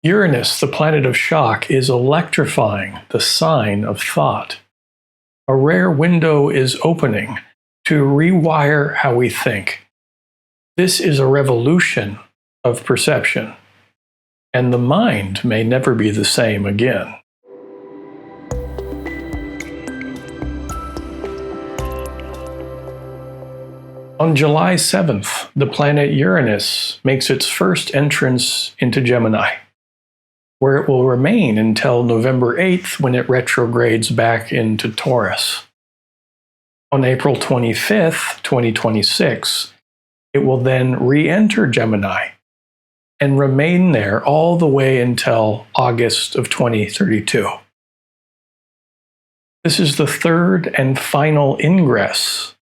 Uranus, the planet of shock, is electrifying the sign of thought. A rare window is opening to rewire how we think. This is a revolution of perception, and the mind may never be the same again. On July 7th, the planet Uranus makes its first entrance into Gemini, where it will remain until November 8th when it retrogrades back into Taurus. On April 25th, 2026, it will then re-enter Gemini and remain there all the way until August of 2032. This is the third and final ingress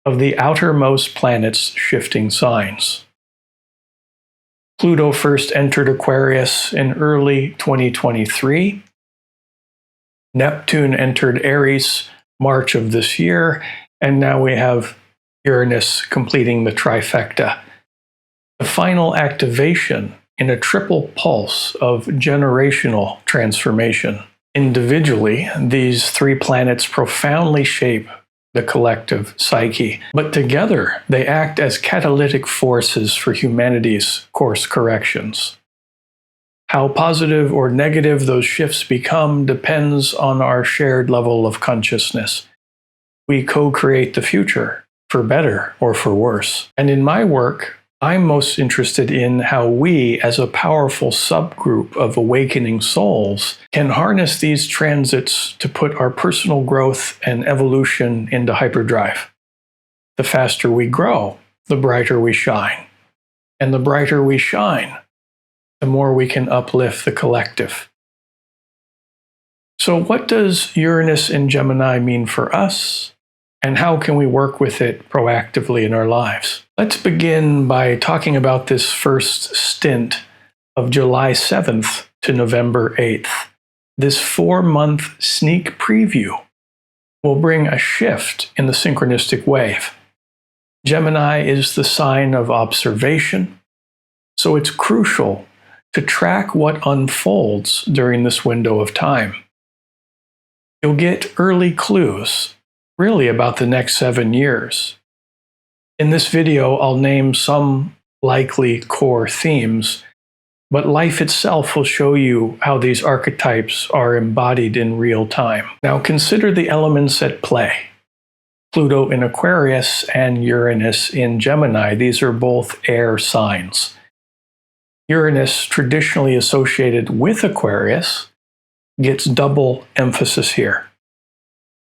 of the outermost planets' shifting signs. Pluto first entered Aquarius in early 2023. Neptune entered Aries March of this year, and now we have Uranus completing the trifecta. The final activation in a triple pulse of generational transformation. Individually, these three planets profoundly shape the collective psyche, but together they act as catalytic forces for humanity's course corrections. How positive or negative those shifts become depends on our shared level of consciousness. We co-create the future, for better or for worse. And in my work, I'm most interested in how we, as a powerful subgroup of awakening souls, can harness these transits to put our personal growth and evolution into hyperdrive. The faster we grow, the brighter we shine. And the brighter we shine, the more we can uplift the collective. So what does Uranus in Gemini mean for us? And how can we work with it proactively in our lives? Let's begin by talking about this first stint of July 7th to November 8th. This 4-month sneak preview will bring a shift in the synchronistic wave. Gemini is the sign of observation, so it's crucial to track what unfolds during this window of time. You'll get early clues really about the next 7 years. In this video, I'll name some likely core themes, but life itself will show you how these archetypes are embodied in real time. Now consider the elements at play. Pluto in Aquarius and Uranus in Gemini. These are both air signs. Uranus, traditionally associated with Aquarius, gets double emphasis here.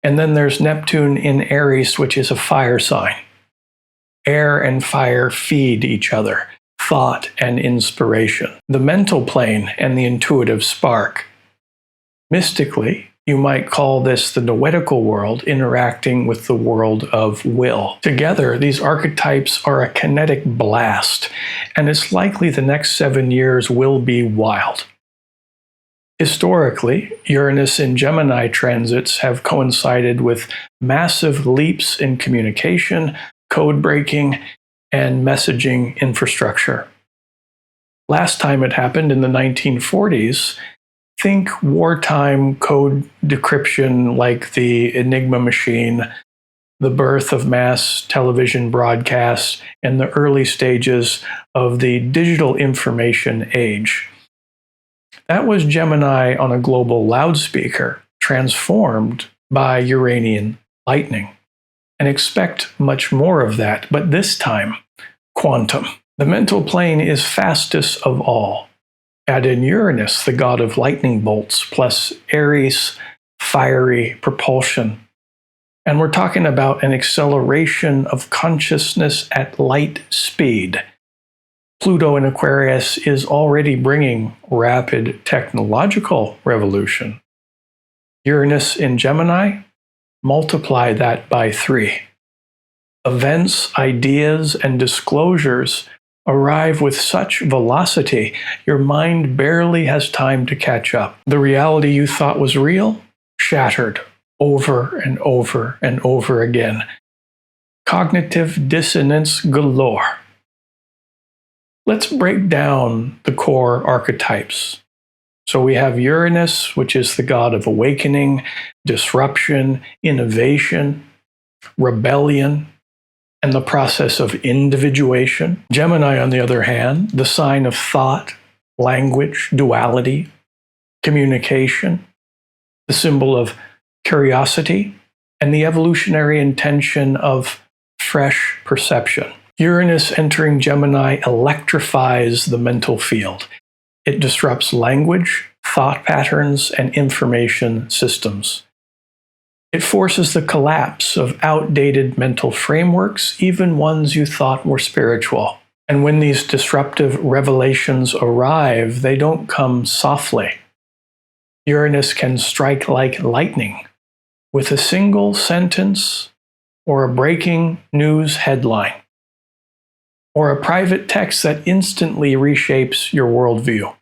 And then there's Neptune in Aries, which is a fire sign. Air and fire feed each other, thought and inspiration. The mental plane and the intuitive spark. Mystically, you might call this the noetical world interacting with the world of will. Together, these archetypes are a kinetic blast, and it's likely the next 7 years will be wild. Historically, Uranus and Gemini transits have coincided with massive leaps in communication, code breaking, and messaging infrastructure. Last time it happened in the 1940s, think wartime code decryption like the Enigma machine, the birth of mass television broadcasts, and the early stages of the digital information age. That was Gemini on a global loudspeaker, transformed by Uranian lightning. And expect much more of that, but this time, quantum. The mental plane is fastest of all. Add in Uranus, the god of lightning bolts, plus Aries, fiery propulsion. And we're talking about an acceleration of consciousness at light speed. Pluto in Aquarius is already bringing rapid technological revolution. Uranus in Gemini, multiply that by 3. Events, ideas, and disclosures arrive with such velocity, your mind barely has time to catch up. The reality you thought was real, shattered over and over and over again. Cognitive dissonance galore. Let's break down the core archetypes. So we have Uranus, which is the god of awakening, disruption, innovation, rebellion, and the process of individuation. Gemini, on the other hand, the sign of thought, language, duality, communication, the symbol of curiosity, and the evolutionary intention of fresh perception. Uranus entering Gemini electrifies the mental field. It disrupts language, thought patterns, and information systems. It forces the collapse of outdated mental frameworks, even ones you thought were spiritual. And when these disruptive revelations arrive, they don't come softly. Uranus can strike like lightning with a single sentence or a breaking news headline or a private text that instantly reshapes your worldview.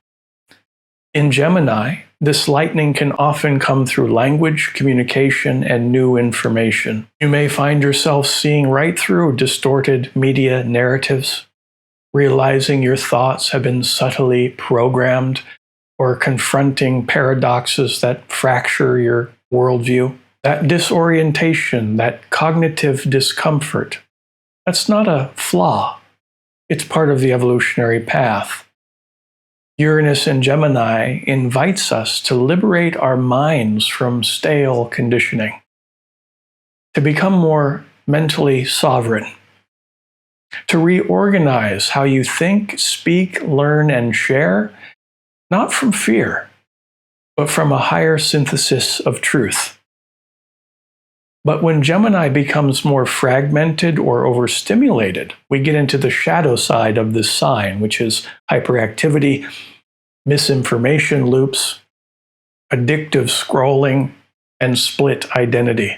In Gemini, this lightning can often come through language, communication, and new information. You may find yourself seeing right through distorted media narratives, realizing your thoughts have been subtly programmed, or confronting paradoxes that fracture your worldview. That disorientation, that cognitive discomfort, that's not a flaw. It's part of the evolutionary path. Uranus in Gemini invites us to liberate our minds from stale conditioning, to become more mentally sovereign, to reorganize how you think, speak, learn, and share, not from fear, but from a higher synthesis of truth. But when Gemini becomes more fragmented or overstimulated, we get into the shadow side of this sign, which is hyperactivity, misinformation loops, addictive scrolling, and split identity.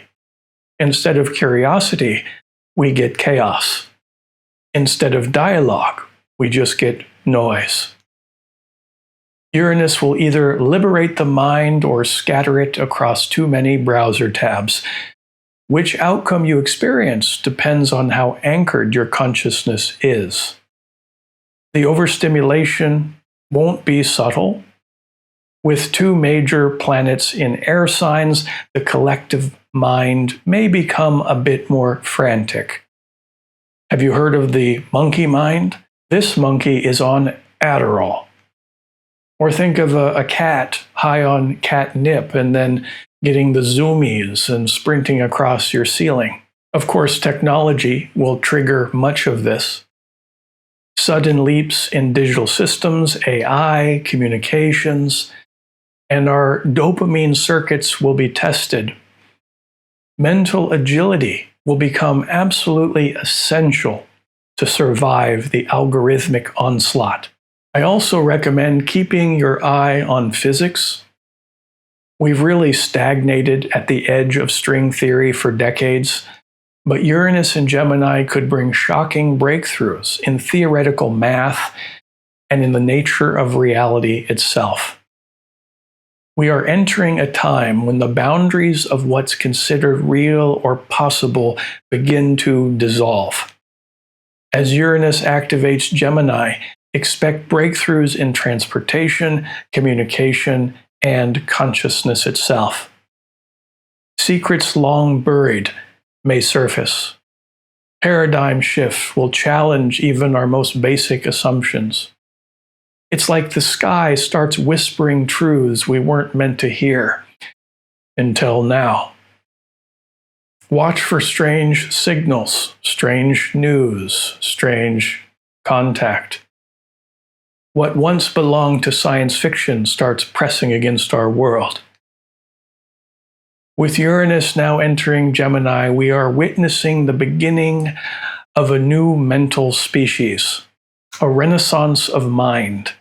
Instead of curiosity, we get chaos. Instead of dialogue, we just get noise. Uranus will either liberate the mind or scatter it across too many browser tabs. Which outcome you experience depends on how anchored your consciousness is. The overstimulation won't be subtle. With two major planets in air signs, the collective mind may become a bit more frantic. Have you heard of the monkey mind? This monkey is on Adderall. Or think of a cat high on catnip and then getting the zoomies and sprinting across your ceiling. Of course, technology will trigger much of this. Sudden leaps in digital systems, AI, communications, and our dopamine circuits will be tested. Mental agility will become absolutely essential to survive the algorithmic onslaught. I also recommend keeping your eye on physics. We've really stagnated at the edge of string theory for decades, but Uranus and Gemini could bring shocking breakthroughs in theoretical math and in the nature of reality itself. We are entering a time when the boundaries of what's considered real or possible begin to dissolve. As Uranus activates Gemini, expect breakthroughs in transportation, communication, and consciousness itself. Secrets long buried may surface. Paradigm shifts will challenge even our most basic assumptions. It's like the sky starts whispering truths we weren't meant to hear until now. Watch for strange signals, strange news, strange contact. What once belonged to science fiction starts pressing against our world. With Uranus now entering Gemini, we are witnessing the beginning of a new mental species, a renaissance of mind.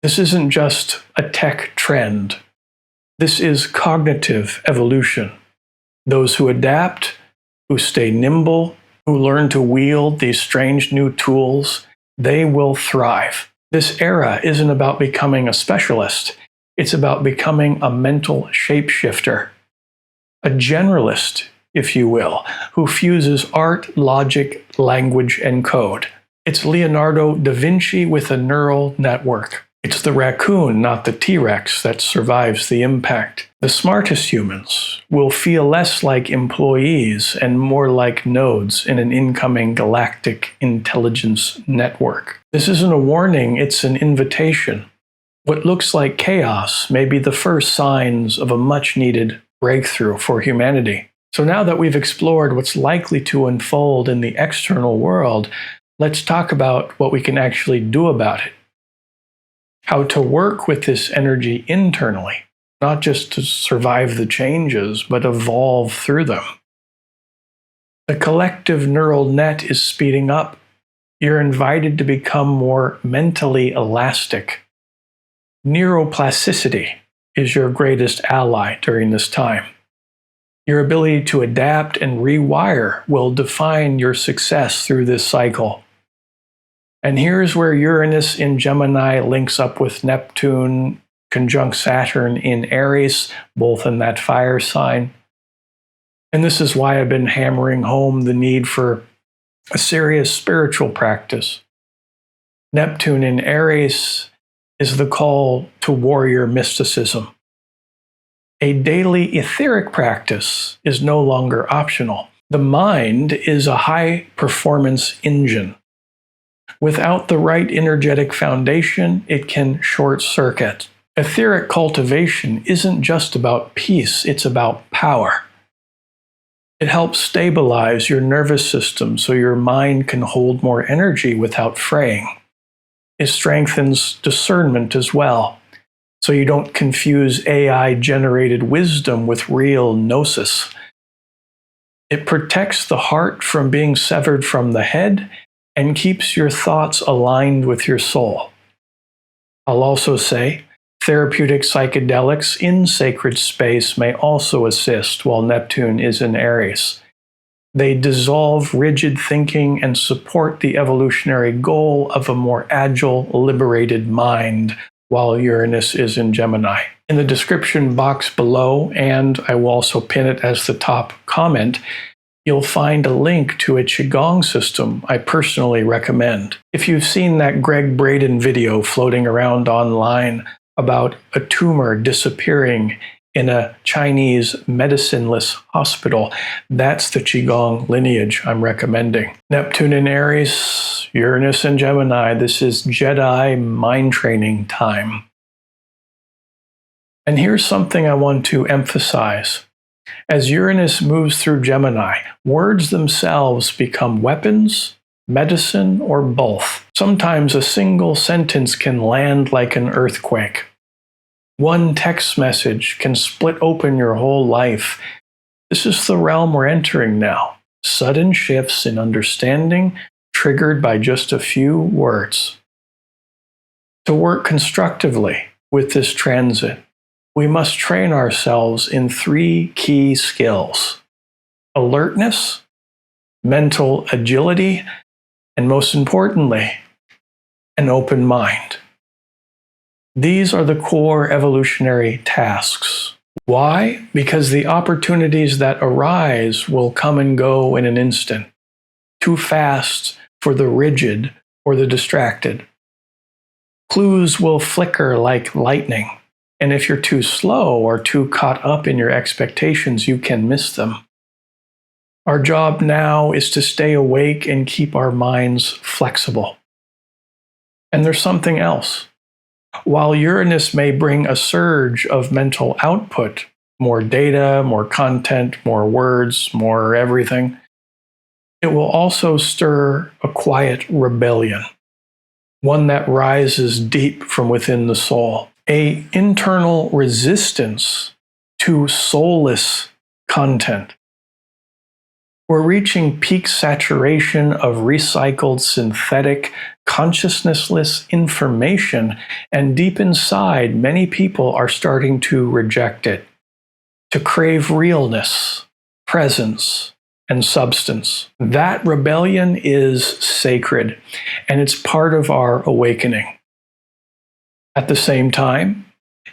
This isn't just a tech trend. This is cognitive evolution. Those who adapt, who stay nimble, who learn to wield these strange new tools, they will thrive. This era isn't about becoming a specialist. It's about becoming a mental shapeshifter, a generalist, if you will, who fuses art, logic, language, and code. It's Leonardo da Vinci with a neural network. It's the raccoon, not the T-Rex, that survives the impact. The smartest humans will feel less like employees and more like nodes in an incoming galactic intelligence network. This isn't a warning, it's an invitation. What looks like chaos may be the first signs of a much-needed breakthrough for humanity. So now that we've explored what's likely to unfold in the external world, let's talk about what we can actually do about it. How to work with this energy internally, not just to survive the changes, but evolve through them. The collective neural net is speeding up. You're invited to become more mentally elastic. Neuroplasticity is your greatest ally during this time. Your ability to adapt and rewire will define your success through this cycle. And here's where Uranus in Gemini links up with Neptune, conjunct Saturn in Aries, both in that fire sign. And this is why I've been hammering home the need for a serious spiritual practice. Neptune in Aries is the call to warrior mysticism. A daily etheric practice is no longer optional. The mind is a high-performance engine. Without the right energetic foundation, it can short-circuit. Etheric cultivation isn't just about peace, it's about power. It helps stabilize your nervous system so your mind can hold more energy without fraying. It strengthens discernment as well, so you don't confuse AI-generated wisdom with real gnosis. It protects the heart from being severed from the head and keeps your thoughts aligned with your soul. I'll also say, therapeutic psychedelics in sacred space may also assist while Neptune is in Aries. They dissolve rigid thinking and support the evolutionary goal of a more agile, liberated mind while Uranus is in Gemini. In the description box below, and I will also pin it as the top comment, you'll find a link to a Qigong system I personally recommend. If you've seen that Greg Braden video floating around online about a tumor disappearing in a Chinese medicineless hospital, that's the Qigong lineage I'm recommending. Neptune in Aries, Uranus in Gemini, this is Jedi mind training time. And here's something I want to emphasize. As Uranus moves through Gemini, words themselves become weapons, medicine, or both. Sometimes a single sentence can land like an earthquake. One text message can split open your whole life. This is the realm we're entering now. Sudden shifts in understanding triggered by just a few words. To work constructively with this transit, we must train ourselves in 3 key skills: alertness, mental agility, and most importantly, an open mind. These are the core evolutionary tasks. Why? Because the opportunities that arise will come and go in an instant, too fast for the rigid or the distracted. Clues will flicker like lightning, and if you're too slow or too caught up in your expectations, you can miss them. Our job now is to stay awake and keep our minds flexible. And there's something else. While Uranus may bring a surge of mental output, more data, more content, more words, more everything, it will also stir a quiet rebellion, one that rises deep from within the soul, an internal resistance to soulless content. We're reaching peak saturation of recycled synthetic, consciousnessless information, and deep inside, many people are starting to reject it, to crave realness, presence, and substance. That rebellion is sacred, and it's part of our awakening. At the same time,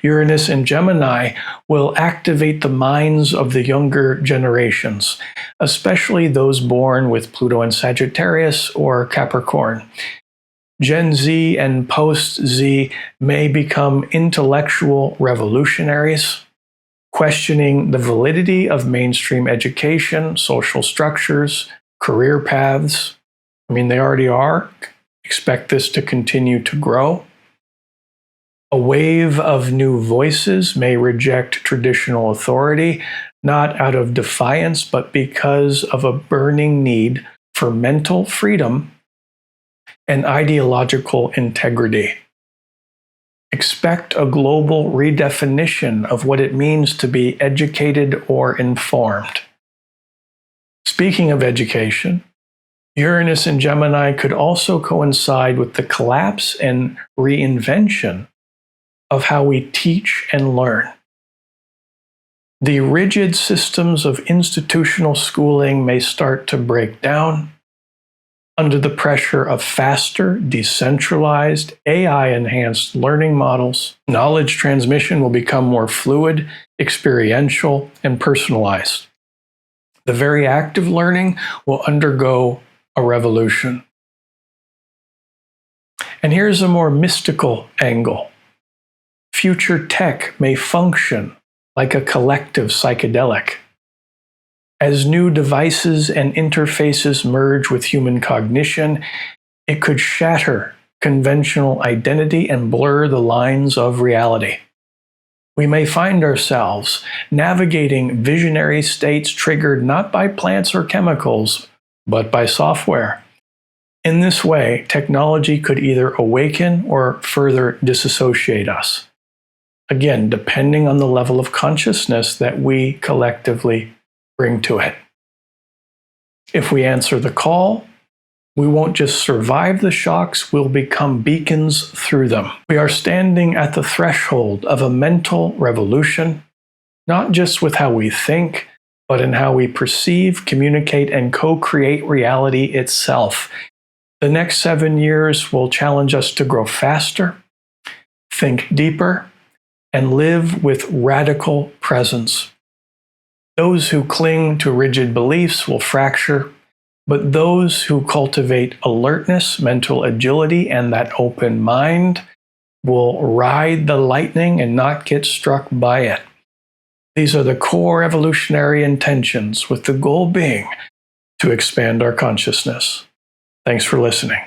Uranus in Gemini will activate the minds of the younger generations, especially those born with Pluto in Sagittarius or Capricorn. Gen Z and post-Z may become intellectual revolutionaries, questioning the validity of mainstream education, social structures, career paths. I mean, they already are. Expect this to continue to grow. A wave of new voices may reject traditional authority, not out of defiance, but because of a burning need for mental freedom and ideological integrity. Expect a global redefinition of what it means to be educated or informed. Speaking of education, Uranus in Gemini could also coincide with the collapse and reinvention of how we teach and learn. The rigid systems of institutional schooling may start to break down under the pressure of faster, decentralized, AI-enhanced learning models. Knowledge transmission will become more fluid, experiential, and personalized. The very act of learning will undergo a revolution. And here's a more mystical angle. Future tech may function like a collective psychedelic. As new devices and interfaces merge with human cognition, it could shatter conventional identity and blur the lines of reality. We may find ourselves navigating visionary states triggered not by plants or chemicals, but by software. In this way, technology could either awaken or further disassociate us. Again, depending on the level of consciousness that we collectively bring to it. If we answer the call, we won't just survive the shocks, we'll become beacons through them. We are standing at the threshold of a mental revolution, not just with how we think, but in how we perceive, communicate, and co-create reality itself. The next 7 years will challenge us to grow faster, think deeper, and live with radical presence. Those who cling to rigid beliefs will fracture, but those who cultivate alertness, mental agility, and that open mind will ride the lightning and not get struck by it. These are the core evolutionary intentions, with the goal being to expand our consciousness. Thanks for listening.